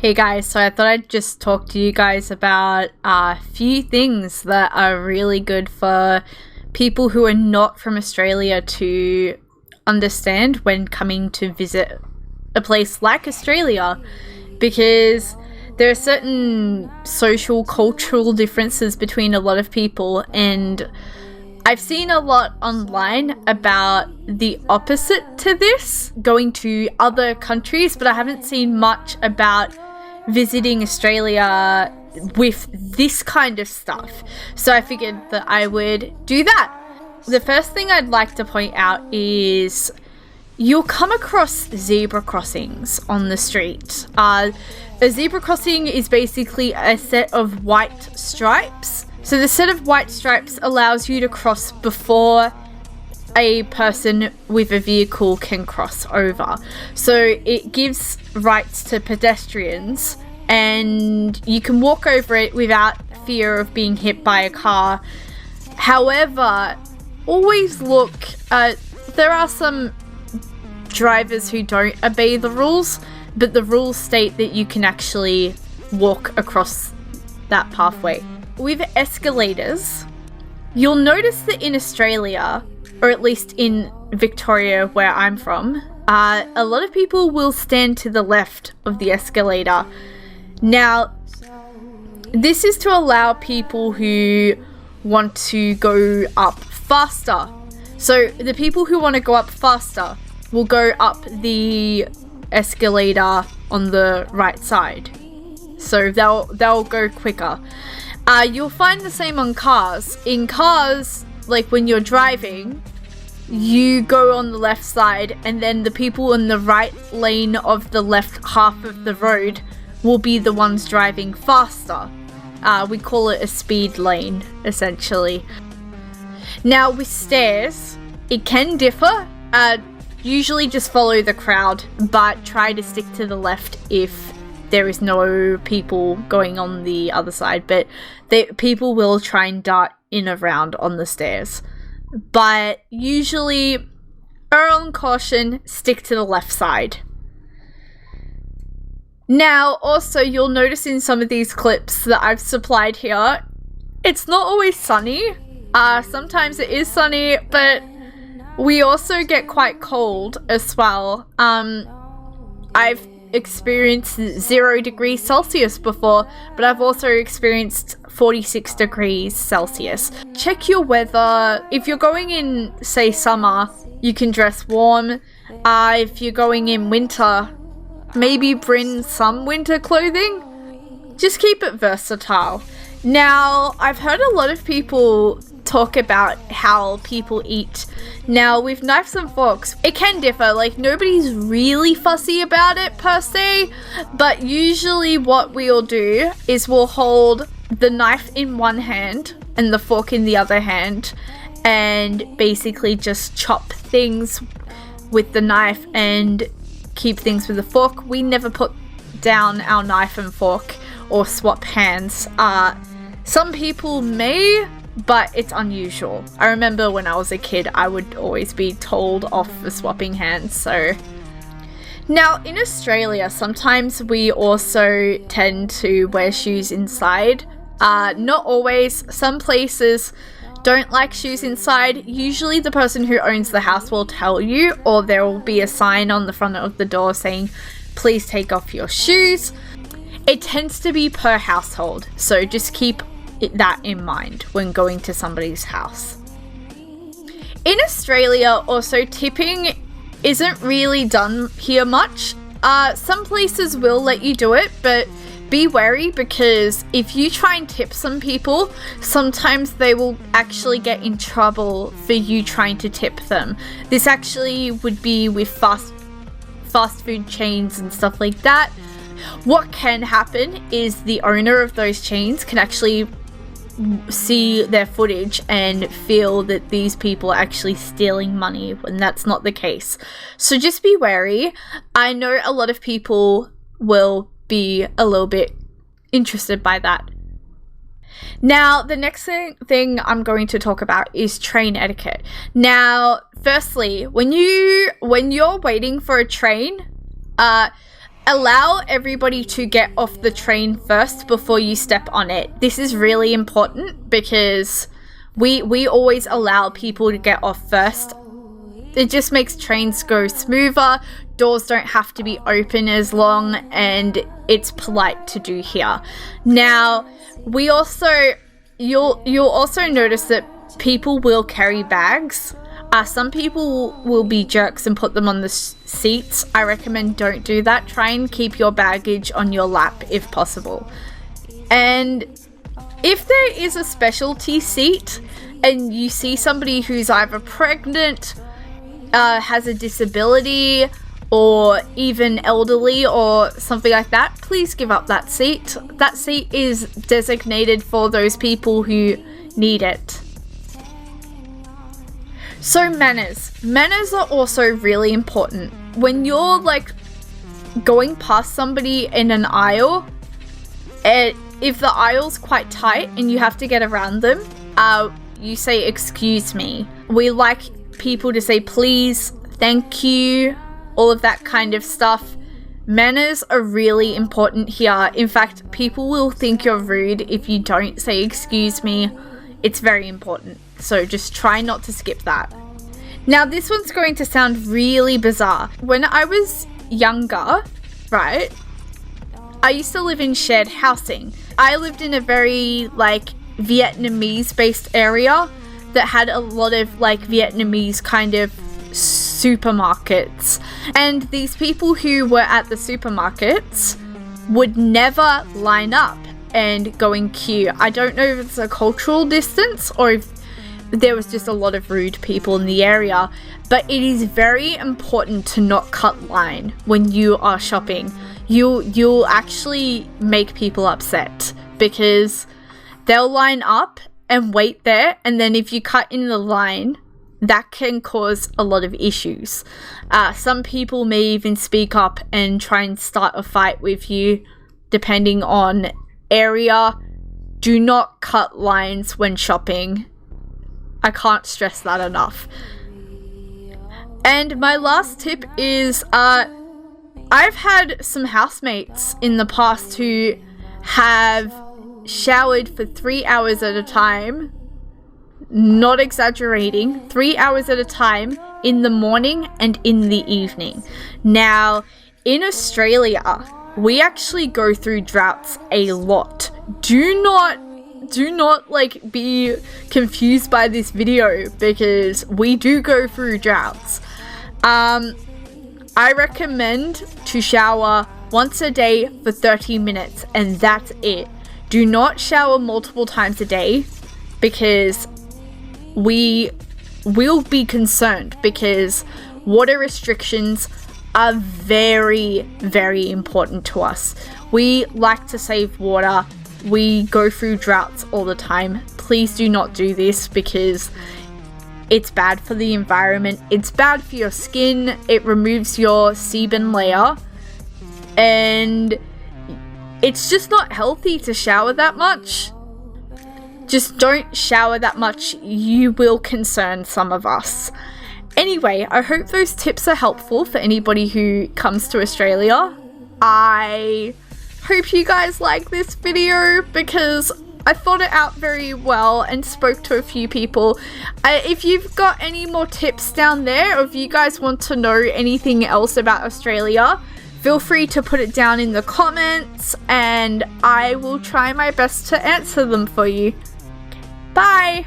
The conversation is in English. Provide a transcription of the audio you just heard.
Hey guys, so I thought I'd just talk to you guys about a few things that are really good for people who are not from Australia to understand when coming to visit a place like Australia, because there are certain social, cultural differences between a lot of people, and I've seen a lot online about the opposite to this, going to other countries, but I haven't seen much about visiting Australia with this kind of stuff. So I figured that I would do that. The first thing I'd like to point out is you'll come across zebra crossings on the street. A zebra crossing is basically a set of white stripes. So the set of white stripes allows you to cross before a person with a vehicle can cross over. So it gives rights to pedestrians and you can walk over it without fear of being hit by a car. However, always look, there are some drivers who don't obey the rules, but the rules state that you can actually walk across that pathway. With escalators, you'll notice that in Australia, or at least in Victoria where I'm from, a lot of people will stand to the left of the escalator. Now, this is to allow people who want to go up faster. So the people who want to go up faster will go up the escalator on the right side. So they'll go quicker. You'll find the same on cars. In cars, like when you're driving, you go on the left side and then the people in the right lane of the left half of the road will be the ones driving faster. We call it a speed lane, essentially. Now with stairs, it can differ. Usually just follow the crowd, but try to stick to the left if there is no people going on the other side. But people will try and dart in around on the stairs. But usually, err on caution, stick to the left side. Now, also, you'll notice in some of these clips that I've supplied here, it's not always sunny. Sometimes it is sunny, but we also get quite cold as well. I've experienced 0 degrees Celsius before, but I've also experienced 46 degrees Celsius. Check your weather. If you're going in, say, summer, you can dress warm. If you're going in winter, maybe bring some winter clothing. Just keep it versatile. Now, I've heard a lot of people talk about how people eat. Now, with knives and forks, it can differ. Like, nobody's really fussy about it per se, but usually what we'll do is we'll hold the knife in one hand and the fork in the other hand and basically just chop things with the knife and keep things with the fork. We never put down our knife and fork or swap hands. Some people may, but it's unusual. I remember when I was a kid, I would always be told off for swapping hands. So now in Australia, sometimes we also tend to wear shoes inside. Not always. Some places don't like shoes inside. Usually the person who owns the house will tell you, or there will be a sign on the front of the door saying, please take off your shoes. It tends to be per household, so just keep that in mind when going to somebody's house. In Australia, also, tipping isn't really done here much. Some places will let you do it, but be wary, because if you try and tip some people, sometimes they will actually get in trouble for you trying to tip them. This actually would be with fast food chains and stuff like that. What can happen is the owner of those chains can actually see their footage and feel that these people are actually stealing money when that's not the case. So just be wary. I know a lot of people will be a little bit interested by that. Now, the next thing I'm going to talk about is train etiquette. Now, firstly, when you're waiting for a train, Allow everybody to get off the train first before you step on it. This is really important because we always allow people to get off first. It just makes trains go smoother, doors don't have to be open as long, and it's polite to do here. Now, you'll also notice that people will carry bags. Some people will be jerks and put them on the seats. I recommend don't do that. Try and keep your baggage on your lap if possible. And if there is a specialty seat and you see somebody who's either pregnant, has a disability, or even elderly or something like that, please give up that seat. That seat is designated for those people who need it. So manners. Manners are also really important. When you're like going past somebody in an aisle, if the aisle's quite tight and you have to get around them, you say excuse me. We like people to say please, thank you, all of that kind of stuff. Manners are really important here. In fact, people will think you're rude if you don't say excuse me. It's very important. So just try not to skip that. Now this one's going to sound really bizarre. When I was younger, right, I used to live in shared housing. I lived in a very like Vietnamese based area that had a lot of like Vietnamese kind of supermarkets, and these people who were at the supermarkets would never line up and go in queue. I don't know if it's a cultural distance or if there was just a lot of rude people in the area, but it is very important to not cut line when you are shopping. You'll actually make people upset because they'll line up and wait there, and then if you cut in the line, that can cause a lot of issues. Some people may even speak up and try and start a fight with you, depending on area. Do not cut lines when shopping. I can't stress that enough. And my last tip is, I've had some housemates in the past who have showered for 3 hours at a time, not exaggerating, 3 hours at a time in the morning and in the evening. Now, in Australia, we actually go through droughts a lot. Do not like be confused by this video because we do go through droughts. I recommend to shower once a day for 30 minutes and that's it. Do not shower multiple times a day because we will be concerned because water restrictions are very, very important to us. We like to save water. We go through droughts all the time. Please do not do this because it's bad for the environment. It's bad for your skin. It removes your sebum layer. And it's just not healthy to shower that much. Just don't shower that much. You will concern some of us. Anyway, I hope those tips are helpful for anybody who comes to Australia. I hope you guys like this video because I thought it out very well and spoke to a few people. If you've got any more tips down there, or if you guys want to know anything else about Australia, feel free to put it down in the comments and I will try my best to answer them for you. Bye!